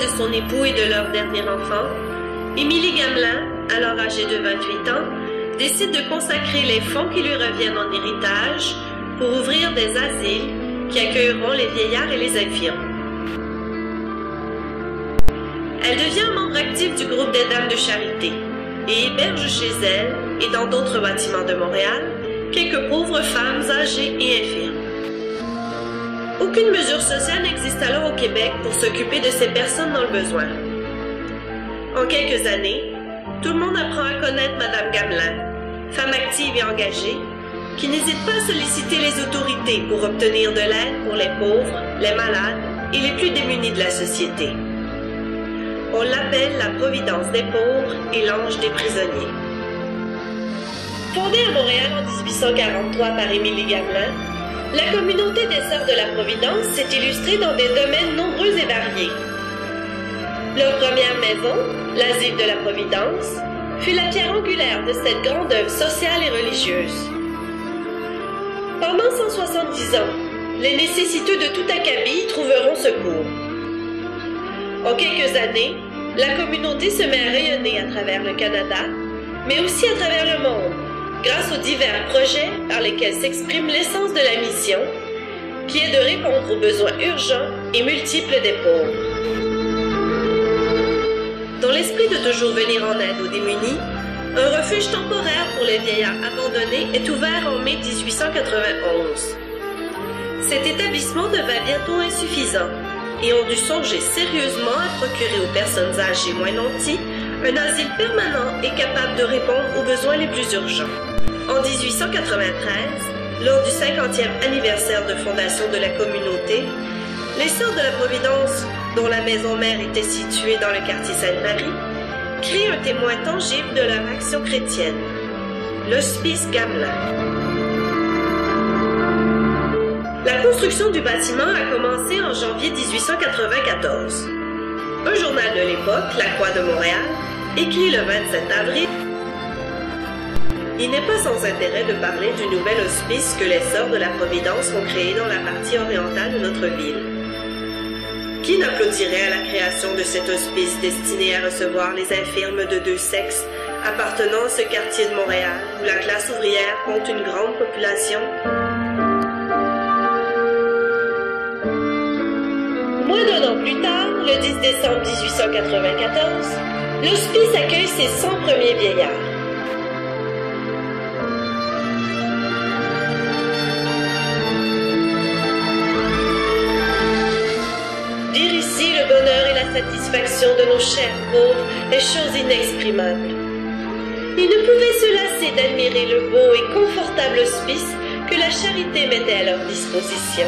de son époux et de leur dernier enfant, Émilie Gamelin, alors âgée de 28 ans, décide de consacrer les fonds qui lui reviennent en héritage pour ouvrir des asiles qui accueilleront les vieillards et les infirmes. Elle devient membre actif du groupe des Dames de Charité et héberge chez elle et dans d'autres bâtiments de Montréal quelques pauvres femmes âgées et infirmes. Aucune mesure sociale n'existe alors au Québec pour s'occuper de ces personnes dans le besoin. En quelques années, tout le monde apprend à connaître Madame Gamelin, femme active et engagée, qui n'hésite pas à solliciter les autorités pour obtenir de l'aide pour les pauvres, les malades et les plus démunis de la société. On l'appelle la Providence des pauvres et l'ange des prisonniers. Fondée à Montréal en 1843 par Émilie Gamelin, la communauté des Sœurs de la Providence s'est illustrée dans des domaines nombreux et variés. Leur première maison, l'Asile de la Providence, fut la pierre angulaire de cette grande œuvre sociale et religieuse. Pendant 170 ans, les nécessiteux de tout acabit y trouveront secours. En quelques années, la communauté se met à rayonner à travers le Canada, mais aussi à travers le monde, grâce aux divers projets par lesquels s'exprime l'essence de la mission, qui est de répondre aux besoins urgents et multiples des pauvres. Dans l'esprit de toujours venir en aide aux démunis, un refuge temporaire pour les vieillards abandonnés est ouvert en mai 1891. Cet établissement devint bientôt insuffisant et ont dû songer sérieusement à procurer aux personnes âgées moins nanties un asile permanent et capable de répondre aux besoins les plus urgents. En 1893, lors du 50e anniversaire de fondation de la communauté, les Sœurs de la Providence, dont la maison mère était située dans le quartier Sainte-Marie, créent un témoin tangible de leur action chrétienne, l'Hospice Gamelin. La construction du bâtiment a commencé en janvier 1894. Un journal de l'époque, La Croix de Montréal, écrit le 27 avril. Il n'est pas sans intérêt de parler du nouvel hospice que les Sœurs de la Providence ont créé dans la partie orientale de notre ville. Qui n'applaudirait à la création de cet hospice destiné à recevoir les infirmes de deux sexes appartenant à ce quartier de Montréal où la classe ouvrière compte une grande population? Moins d'un an plus tard, le 10 décembre 1894, l'hospice accueille ses 100 premiers vieillards. Dire ici le bonheur et la satisfaction de nos chers pauvres est chose inexprimable. Ils ne pouvaient se lasser d'admirer le beau et confortable hospice que la charité mettait à leur disposition.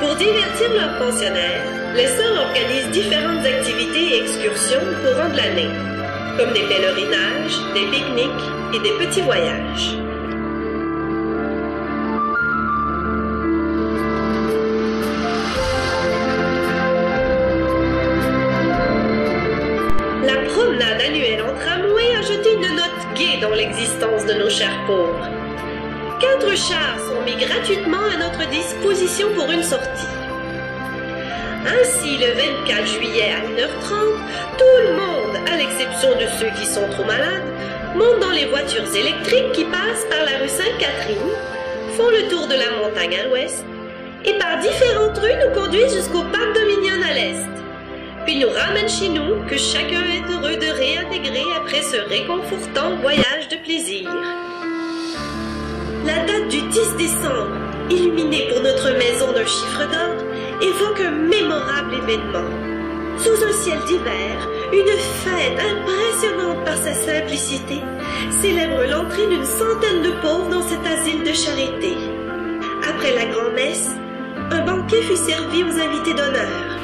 Pour divertir leurs pensionnaires, les sœurs organisent différentes activités et excursions au courant de l'année, comme des pèlerinages, des pique-niques et des petits voyages. La promenade annuelle en tramway a jeté une note gaie dans l'existence de nos chers pauvres. 4 chars sont mis gratuitement à notre disposition pour une sortie. Ainsi, le 24 juillet à 1h30, tout le monde, à l'exception de ceux qui sont trop malades, monte dans les voitures électriques qui passent par la rue Sainte-Catherine, font le tour de la montagne à l'ouest et par différentes rues nous conduisent jusqu'au parc Dominion à l'est. Puis nous ramènent chez nous, que chacun est heureux de réintégrer après ce réconfortant voyage de plaisir. La date du 10 décembre, illuminée pour notre maison d'un chiffre d'or, évoque un mémorable événement. Sous un ciel d'hiver, une fête impressionnante par sa simplicité célèbre l'entrée d'une centaine de pauvres dans cet asile de charité. Après la grand-messe, un banquet fut servi aux invités d'honneur.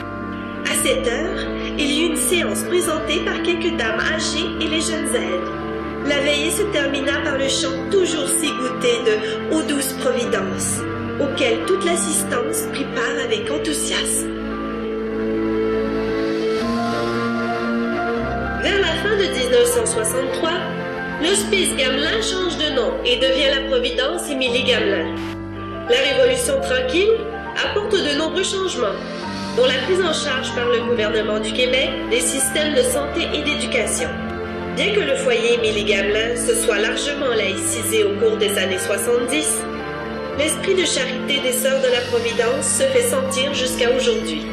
À cette heure, il y eut une séance présentée par quelques dames âgées et les jeunes aides. La veillée se termina par le chant toujours si goûté de « Ô douce Providence », auquel toute l'assistance prit part avec enthousiasme. fin de 1963, l'Hospice Gamelin change de nom et devient la Providence Émilie Gamelin. La Révolution tranquille apporte de nombreux changements, dont la prise en charge par le gouvernement du Québec des systèmes de santé et d'éducation. Bien que le foyer Émilie Gamelin se soit largement laïcisé au cours des années 70, l'esprit de charité des Sœurs de la Providence se fait sentir jusqu'à aujourd'hui.